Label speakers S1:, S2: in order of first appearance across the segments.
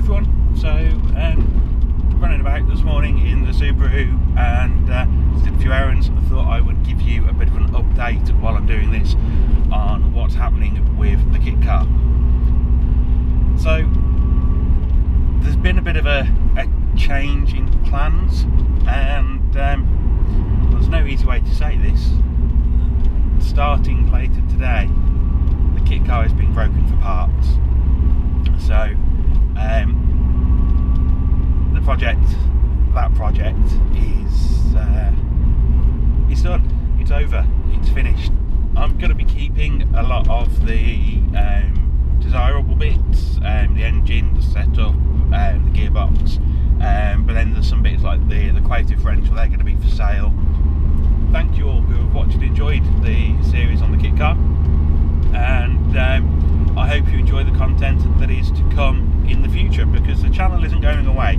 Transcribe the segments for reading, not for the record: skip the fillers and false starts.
S1: everyone. So running about this morning in the Subaru and just did a few errands. I thought I would give you a bit of an update while I'm doing this on what's happening with the kit car. So there's been a bit of a change in plans, and there's no easy way to say this. Starting later today, the kit car is being broken for parts. So that project is done. It's over. It's finished. I'm going to be keeping a lot of the desirable bits, the engine, the setup, the gearbox, but then there's some bits like the quote differential. They're going to be for sale. Thank you all who have watched and enjoyed the series on the kit car, and I hope you enjoy the content that is to come in the future, because the channel isn't going away.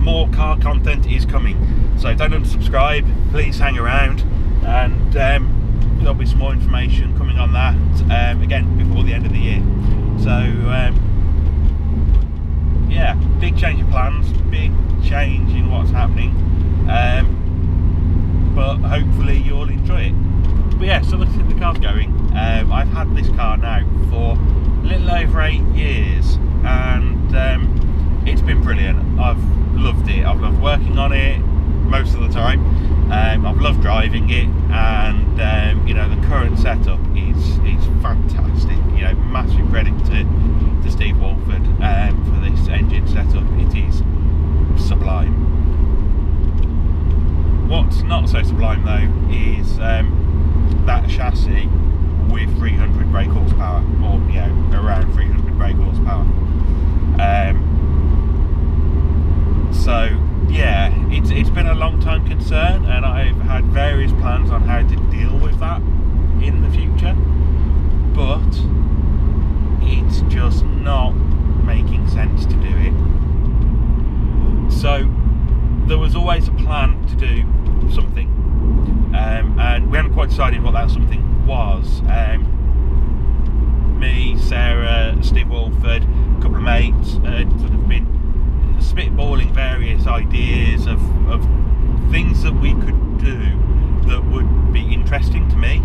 S1: More car content is coming, so don't unsubscribe, please hang around, and there'll be some more information coming on that again before the end of the year. So yeah, big change of plans, big change in what's happening, but hopefully you'll enjoy it. But yeah, so looking at the car's going, I've had this car now for a little over 8 years, and it's been brilliant. I've loved it. I've loved working on it most of the time. I've loved driving it, and you know, the current setup is fantastic. You know, massive credit to Steve Walford for this engine setup. It is sublime. What's not so sublime though is that chassis with 300 brake horsepower, or you know, around 300 brake horsepower. So yeah, it's been a long time concern, and I've had various plans on how to deal with that in the future, but it's just not making sense to do it. So there was always a plan to do something, and we hadn't quite decided what that something was. Me, Sarah, Steve Walford, a couple of mates sort of been spitballing various ideas of things that we could do that would be interesting to me,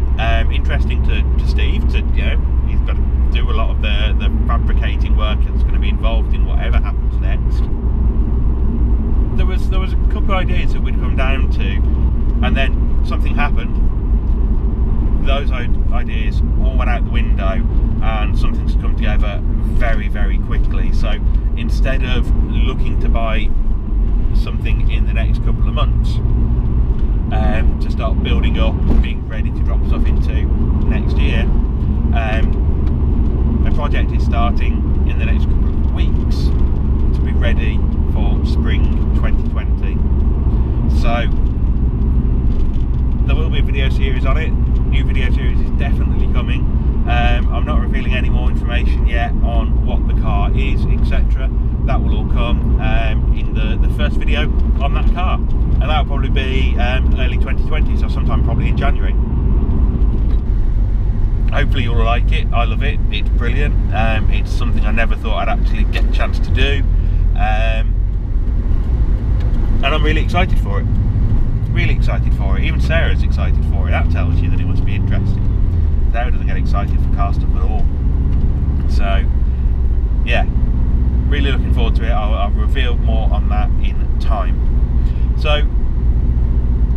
S1: interesting to Steve. To, you know, he's got to do a lot of the fabricating work that's going to be involved in whatever happens next. There was a couple of ideas that we'd come down to, and then something happened. Those ideas all went out the window, and something's come together very, very quickly. So instead of looking to buy something in the next couple of months to start building up and being ready to drop stuff into next year, a project is starting in the next couple of weeks to be ready for spring 2020. So there will be a video series on it. New video series is definitely coming. I'm not revealing any more information yet on what the car is, etc. That will all come in the first video on that car, and that will probably be early 2020, so sometime probably in January. Hopefully you'll like it. I love it. It's brilliant. It's something I never thought I'd actually get a chance to do, and I'm really excited for it. Really excited for it. Even Sarah's excited for it. That tells you that it must be interesting. Sarah doesn't get excited for car stuff at all. So yeah, really looking forward to it. I'll reveal more on that in time. So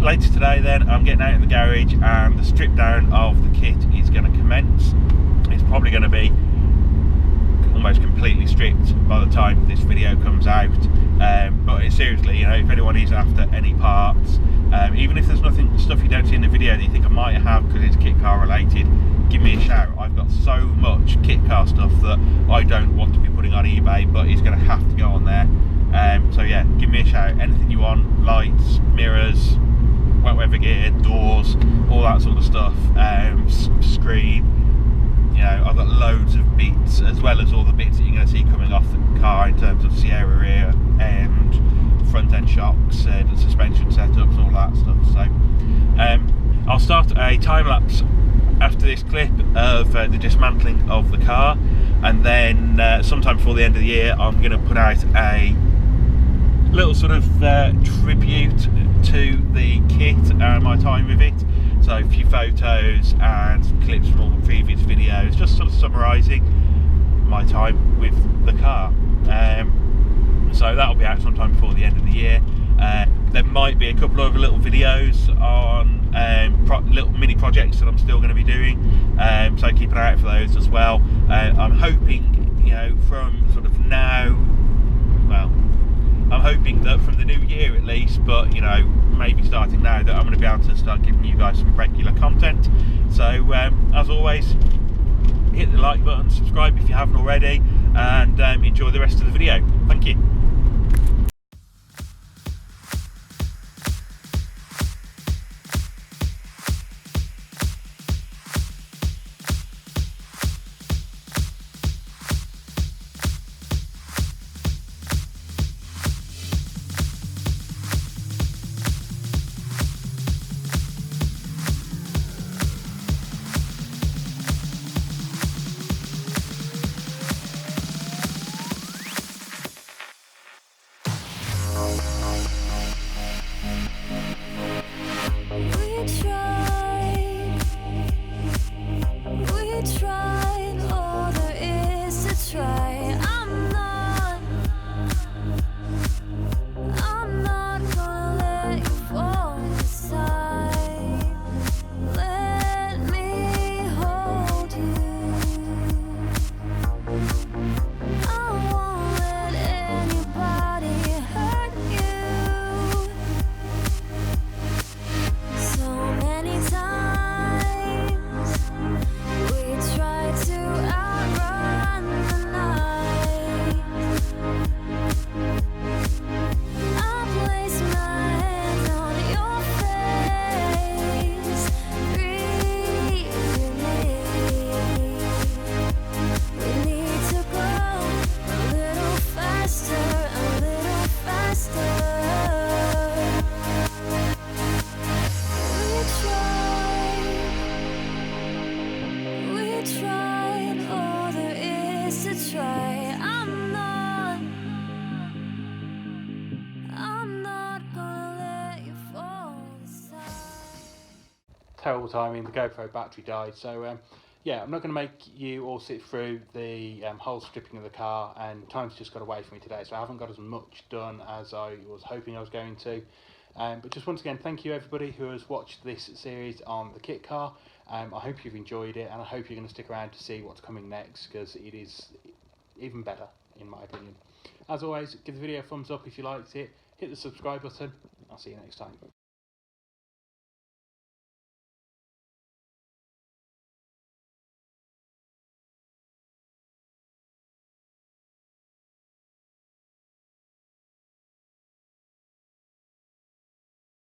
S1: later today then, I'm getting out in the garage, and the strip down of the kit is going to commence. It's probably going to be almost completely stripped by the time this video comes out, but seriously, you know, if anyone is after any parts, even if there's stuff you don't see in the video that you think I might have because it's kit car related, give me a shout. I've got so much kit car stuff that I don't want to be putting on eBay, but it's going to have to go on there. So yeah, give me a shout. Anything you want: lights, mirrors, wet weather gear, doors, all that sort of stuff, screen. You know, I've got loads of bits, as well as all the bits that you're going to see coming off the car in terms of Sierra rear and front end shocks, the suspension setups, all that stuff. So I'll start a time lapse after this clip of the dismantling of the car, and then sometime before the end of the year I'm going to put out a little sort of tribute to the kit and my time with it. So a few photos and some clips from all the previous videos, just sort of summarising my time with the car. So that'll be out sometime before the end of the year. There might be a couple of little videos on little mini projects that I'm still going to be doing, so keep an eye out for those as well. I'm hoping, you know, from sort of now, well, I'm hoping that from the new year at least, but you know, maybe starting now, that I'm going to be able to start giving you guys some regular content. So as always, hit the like button, subscribe if you haven't already, and enjoy the rest of the video. Thank you. We tried all there is to try. I'm not gonna let you fall this time. Let me hold you. I won't let anybody hurt you. So many times we tried to outrun the night. I place my hand on your face. Breathe with me. We need to go a little faster, a little faster. We tried all there is to try. I'm not gonna let you fall this time. Terrible timing, the GoPro battery died, so yeah, I'm not going to make you all sit through the whole stripping of the car, and time's just got away from me today, so I haven't got as much done as I was hoping I was going to. But just once again, thank you everybody who has watched this series on the kit car. I hope you've enjoyed it, and I hope you're going to stick around to see what's coming next, because it is even better in my opinion. As always, give the video a thumbs up if you liked it, hit the subscribe button. I'll see you next time.